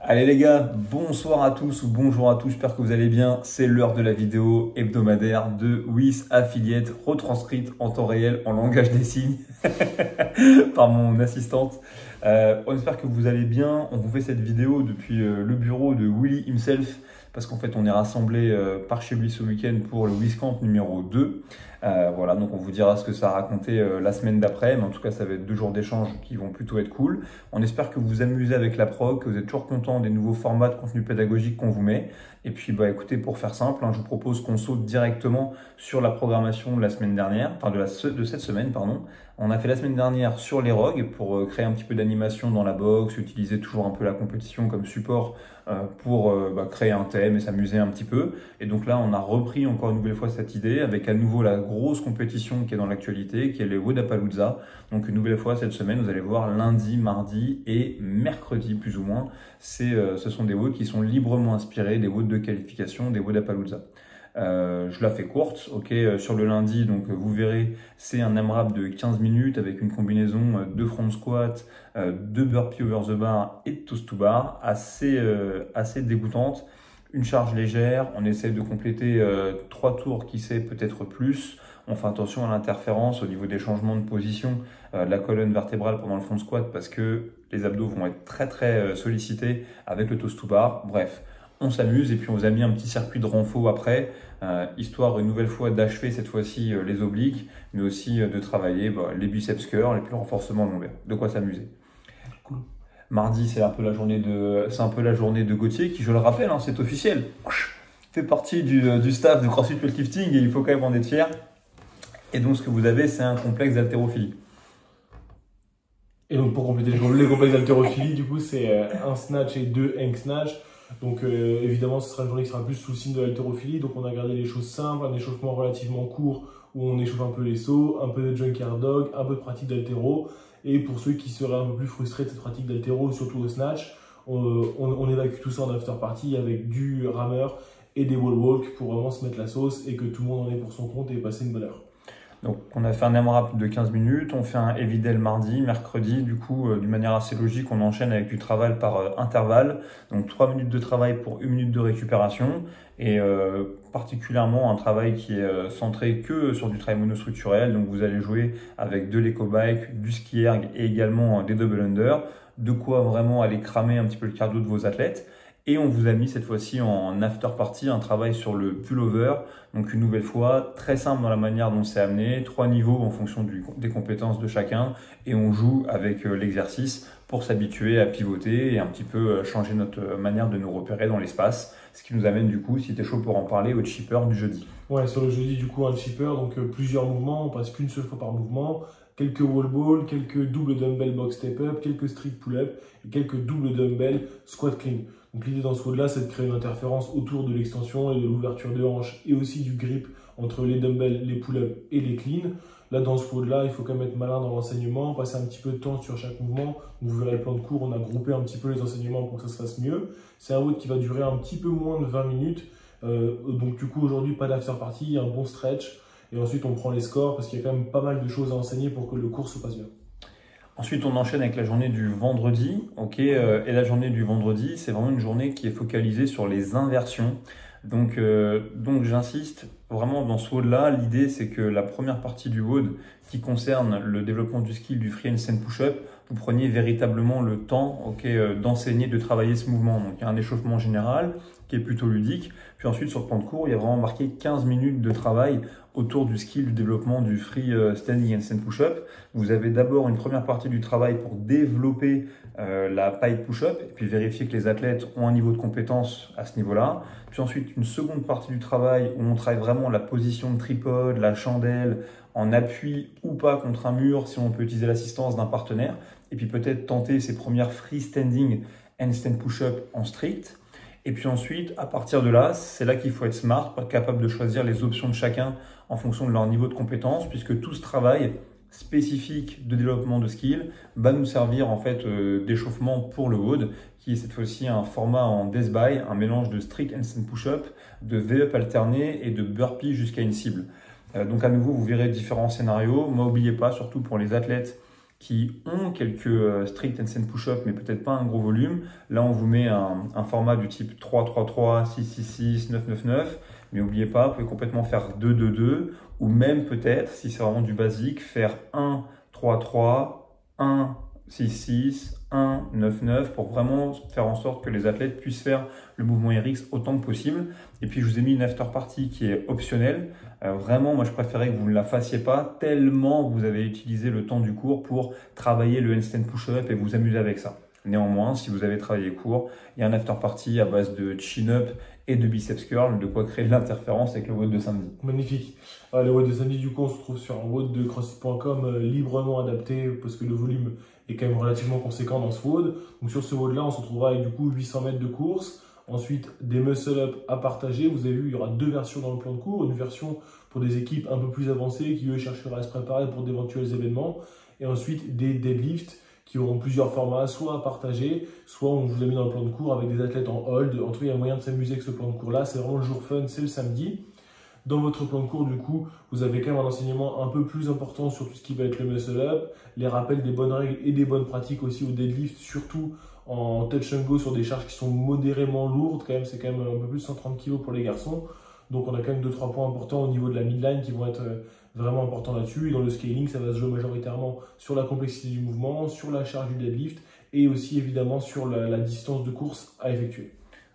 Allez les gars, bonsoir à tous ou bonjour à tous, j'espère que vous allez bien. C'est l'heure de la vidéo hebdomadaire de WIS Affiliate, retranscrite en temps réel en langage des signes par mon assistante. On espère que vous allez bien. On vous fait cette vidéo depuis le bureau de Willy himself, parce qu'en fait on est rassemblés par chez lui ce week-end pour le WISCamp numéro 2. Voilà, donc on vous dira ce que ça a raconté la semaine d'après, mais en tout cas ça va être 2 jours d'échange qui vont plutôt être cool. On espère que vous vous amusez avec la prog, que vous êtes toujours content des nouveaux formats de contenu pédagogique qu'on vous met. Et puis bah écoutez, pour faire simple, je vous propose qu'on saute directement sur la programmation de la semaine dernière, enfin de cette semaine, pardon. On a fait la semaine dernière sur les ROG pour créer un petit peu d'animation dans la box, utiliser toujours un peu la compétition comme support pour créer un thème et s'amuser un petit peu. Et donc là, on a repris encore une nouvelle fois cette idée avec à nouveau la grosse compétition qui est dans l'actualité, qui est le Wodapalooza. Donc une nouvelle fois cette semaine, vous allez voir lundi, mardi et mercredi plus ou moins. Ce sont des WOD qui sont librement inspirés des WOD de qualification des Wodapalooza. Je la fais courte, ok. Sur le lundi, donc vous verrez, c'est un AMRAP de 15 minutes avec une combinaison de front squat, de burpee over the bar et de toast to bar, assez dégoûtante. Une charge légère, on essaie de compléter 3 tours, qui sait peut-être plus. On fait attention à l'interférence au niveau des changements de position de la colonne vertébrale pendant le front squat parce que les abdos vont être très sollicités avec le toast to bar. Bref, on s'amuse et puis on vous a mis un petit circuit de renfort après, histoire une nouvelle fois d'achever cette fois-ci les obliques, mais aussi de travailler les biceps curls et puis le renforcement lombaire. De quoi s'amuser. Cool. Mardi, c'est un peu la journée de Gauthier qui, je le rappelle, c'est officiel, fait partie du staff de CrossFit Weightlifting et il faut quand même en être fier. Et donc, ce que vous avez, c'est un complexe d'haltérophilie. Et donc pour compléter les complexes d'haltérophilie, du coup c'est un snatch et 2 hang snatch. Donc évidemment ce sera une journée qui sera plus sous le signe de l'haltérophilie. Donc on a gardé les choses simples, un échauffement relativement court où on échauffe un peu les sauts, un peu de junkyard dog, un peu de pratique d'haltéro. Et pour ceux qui seraient un peu plus frustrés de cette pratique d'haltéro, surtout au snatch, on évacue tout ça en after party avec du rameur et des wall walk pour vraiment se mettre la sauce et que tout le monde en ait pour son compte et passer une bonne heure. Donc, on a fait un AMRAP de 15 minutes, on fait un Evidel mardi, mercredi, du coup, d'une manière assez logique, on enchaîne avec du travail par intervalle. Donc, 3 minutes de travail pour 1 minute de récupération et particulièrement un travail qui est centré que sur du travail monostructurel. Donc, vous allez jouer avec de l'éco-bike, du ski erg et également des double under. De quoi vraiment aller cramer un petit peu le cardio de vos athlètes. Et on vous a mis cette fois-ci en after party un travail sur le pullover. Donc une nouvelle fois, très simple dans la manière dont c'est amené, 3 niveaux en fonction des compétences de chacun. Et on joue avec l'exercice pour s'habituer à pivoter et un petit peu changer notre manière de nous repérer dans l'espace. Ce qui nous amène du coup, si t'es chaud pour en parler, au chipper du jeudi. Ouais, sur le jeudi du coup un chipper, donc plusieurs mouvements, on passe qu'une seule fois par mouvement. Quelques wall ball, quelques double dumbbell box step up, quelques strict pull up et quelques double dumbbell squat clean. Donc l'idée dans ce WOD là, c'est de créer une interférence autour de l'extension et de l'ouverture de hanche et aussi du grip entre les dumbbells, les pull-ups et les cleans. Là, dans ce WOD là, il faut quand même être malin dans l'enseignement, passer un petit peu de temps sur chaque mouvement. Vous verrez le plan de cours, on a groupé un petit peu les enseignements pour que ça se fasse mieux. C'est un WOD qui va durer un petit peu moins de 20 minutes. Donc du coup, aujourd'hui, pas d'after party, un bon stretch. Et ensuite, on prend les scores parce qu'il y a quand même pas mal de choses à enseigner pour que le cours se passe bien. Ensuite, on enchaîne avec la journée du vendredi. Et la journée du vendredi, c'est vraiment une journée qui est focalisée sur les inversions. Donc j'insiste vraiment dans ce WOD-là. L'idée, c'est que la première partie du WOD qui concerne le développement du skill du free handstand push-up, vous preniez véritablement le temps d'enseigner, de travailler ce mouvement. Donc, il y a un échauffement général qui est plutôt ludique. Puis ensuite, sur le plan de cours, il y a vraiment marqué 15 minutes de travail autour du skill du développement du free standing handstand push-up. Vous avez d'abord une première partie du travail pour développer la pike push-up et puis vérifier que les athlètes ont un niveau de compétence à ce niveau-là. Puis ensuite, une seconde partie du travail où on travaille vraiment la position de tripode, la chandelle, en appui ou pas contre un mur si on peut utiliser l'assistance d'un partenaire. Et puis peut-être tenter ses premières freestanding handstand push-up en strict. Et puis ensuite, à partir de là, c'est là qu'il faut être smart, pas capable de choisir les options de chacun en fonction de leur niveau de compétence, puisque tout ce travail spécifique de développement de skill va nous servir en fait d'échauffement pour le WOD, qui est cette fois-ci un format en death by, un mélange de strict handstand push-up, de V-up alterné et de burpee jusqu'à une cible. Donc à nouveau, vous verrez différents scénarios. Mais n'oubliez pas, surtout pour les athlètes qui ont quelques strict handstand push-up, mais peut-être pas un gros volume. Là, on vous met un format du type 3-3-3, 6-6-6, 9-9-9. Mais n'oubliez pas, vous pouvez complètement faire 2-2-2, ou même peut-être, si c'est vraiment du basique, faire 1-3-3, 1-6-6, 1-9-9 pour vraiment faire en sorte que les athlètes puissent faire le mouvement RX autant que possible. Et puis, je vous ai mis une after party qui est optionnelle. Vraiment, moi, je préférais que vous ne la fassiez pas tellement vous avez utilisé le temps du cours pour travailler le handstand push-up et vous amuser avec ça. Néanmoins, si vous avez travaillé court, il y a un after party à base de chin-up et de biceps curl, de quoi créer de l'interférence avec le WOD de samedi. Magnifique. Le WOD de samedi, du coup, on se retrouve sur un WOD de CrossFit.com librement adapté parce que le volume est quand même relativement conséquent dans ce WOD. Donc sur ce WOD-là, on se retrouvera avec du coup 800 mètres de course. Ensuite, des muscle-up à partager. Vous avez vu, il y aura deux versions dans le plan de cours. Une version pour des équipes un peu plus avancées qui, eux, chercheraient à se préparer pour d'éventuels événements. Et ensuite, des deadlifts qui auront plusieurs formats, soit à partager, soit on vous a mis dans le plan de cours avec des athlètes en hold. En tout cas, il y a moyen de s'amuser avec ce plan de cours-là. C'est vraiment le jour fun, c'est le samedi. Dans votre plan de cours, du coup, vous avez quand même un enseignement un peu plus important sur tout ce qui va être le muscle-up, les rappels des bonnes règles et des bonnes pratiques aussi au deadlift, surtout en touch and go sur des charges qui sont modérément lourdes. Quand même, c'est quand même un peu plus de 130 kg pour les garçons. Donc, on a quand même 2-3 points importants au niveau de la midline qui vont être vraiment importants là-dessus. Et dans le scaling, ça va se jouer majoritairement sur la complexité du mouvement, sur la charge du deadlift et aussi évidemment sur la distance de course à effectuer.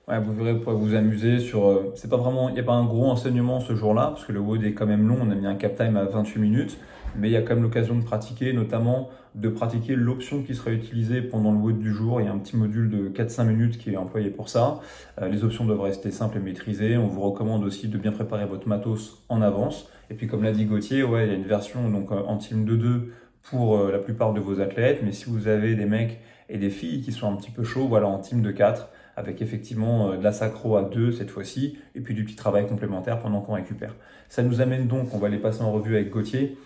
Ouais, vous verrez, vous pourrez vous amuser sur. C'est pas vraiment, il n'y a pas un gros enseignement ce jour-là, parce que le WOD est quand même long. On a mis un cap time à 28 minutes, mais il y a quand même l'occasion de pratiquer, notamment de pratiquer l'option qui sera utilisée pendant le WOD du jour. Il y a un petit module de 4-5 minutes qui est employé pour ça. Les options doivent rester simples et maîtrisées. On vous recommande aussi de bien préparer votre matos en avance. Et puis, comme l'a dit Gauthier, ouais, il y a une version donc en team 2-2 pour la plupart de vos athlètes. Mais si vous avez des mecs et des filles qui sont un petit peu chauds, voilà, en team de 4. Avec effectivement de la sacro à 2 cette fois-ci, et puis du petit travail complémentaire pendant qu'on récupère. Ça nous amène donc, on va les passer en revue avec Gauthier,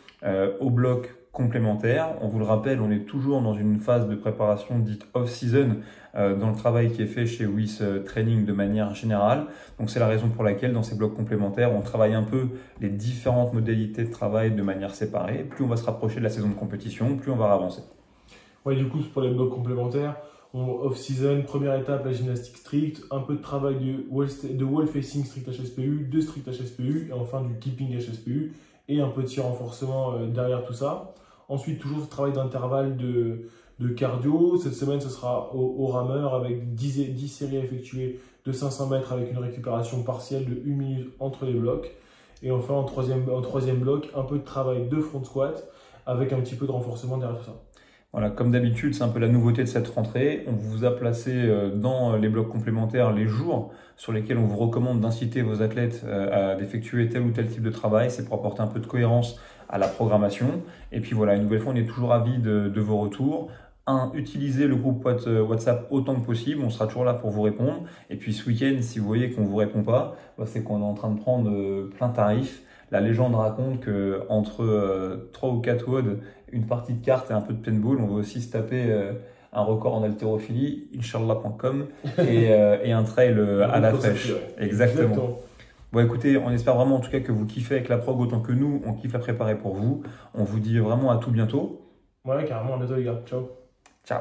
au bloc complémentaire. On vous le rappelle, on est toujours dans une phase de préparation dite off-season dans le travail qui est fait chez WIS Training de manière générale. Donc c'est la raison pour laquelle dans ces blocs complémentaires, on travaille un peu les différentes modalités de travail de manière séparée. Plus on va se rapprocher de la saison de compétition, plus on va avancer. Ouais, du coup, pour les blocs complémentaires, off-season, première étape, la gymnastique stricte, un peu de travail de wall facing strict HSPU, de strict HSPU, et enfin du keeping HSPU, et un petit renforcement derrière tout ça. Ensuite, toujours ce travail d'intervalle de cardio. Cette semaine, ce sera au rameur avec 10 séries à effectuer de 500 mètres avec une récupération partielle de 1 minute entre les blocs. Et enfin, en troisième bloc, un peu de travail de front squat avec un petit peu de renforcement derrière tout ça. Voilà, comme d'habitude, c'est un peu la nouveauté de cette rentrée. On vous a placé dans les blocs complémentaires les jours sur lesquels on vous recommande d'inciter vos athlètes à effectuer tel ou tel type de travail. C'est pour apporter un peu de cohérence à la programmation. Et puis voilà, une nouvelle fois, on est toujours ravis de vos retours. Utilisez le groupe WhatsApp autant que possible. On sera toujours là pour vous répondre. Et puis ce week-end, si vous voyez qu'on ne vous répond pas, c'est qu'on est en train de prendre plein tarif. La légende raconte qu'entre 3 ou 4 WOD, une partie de cartes et un peu de paintball, on va aussi se taper un record en haltérophilie, inshallah.com, et un trail à la fraîche. Exactement. Bon, écoutez, on espère vraiment en tout cas que vous kiffez avec la prog autant que nous, on kiffe la préparer pour vous. On vous dit vraiment à tout bientôt. Ouais, carrément, on est les gars. Ciao. Ciao.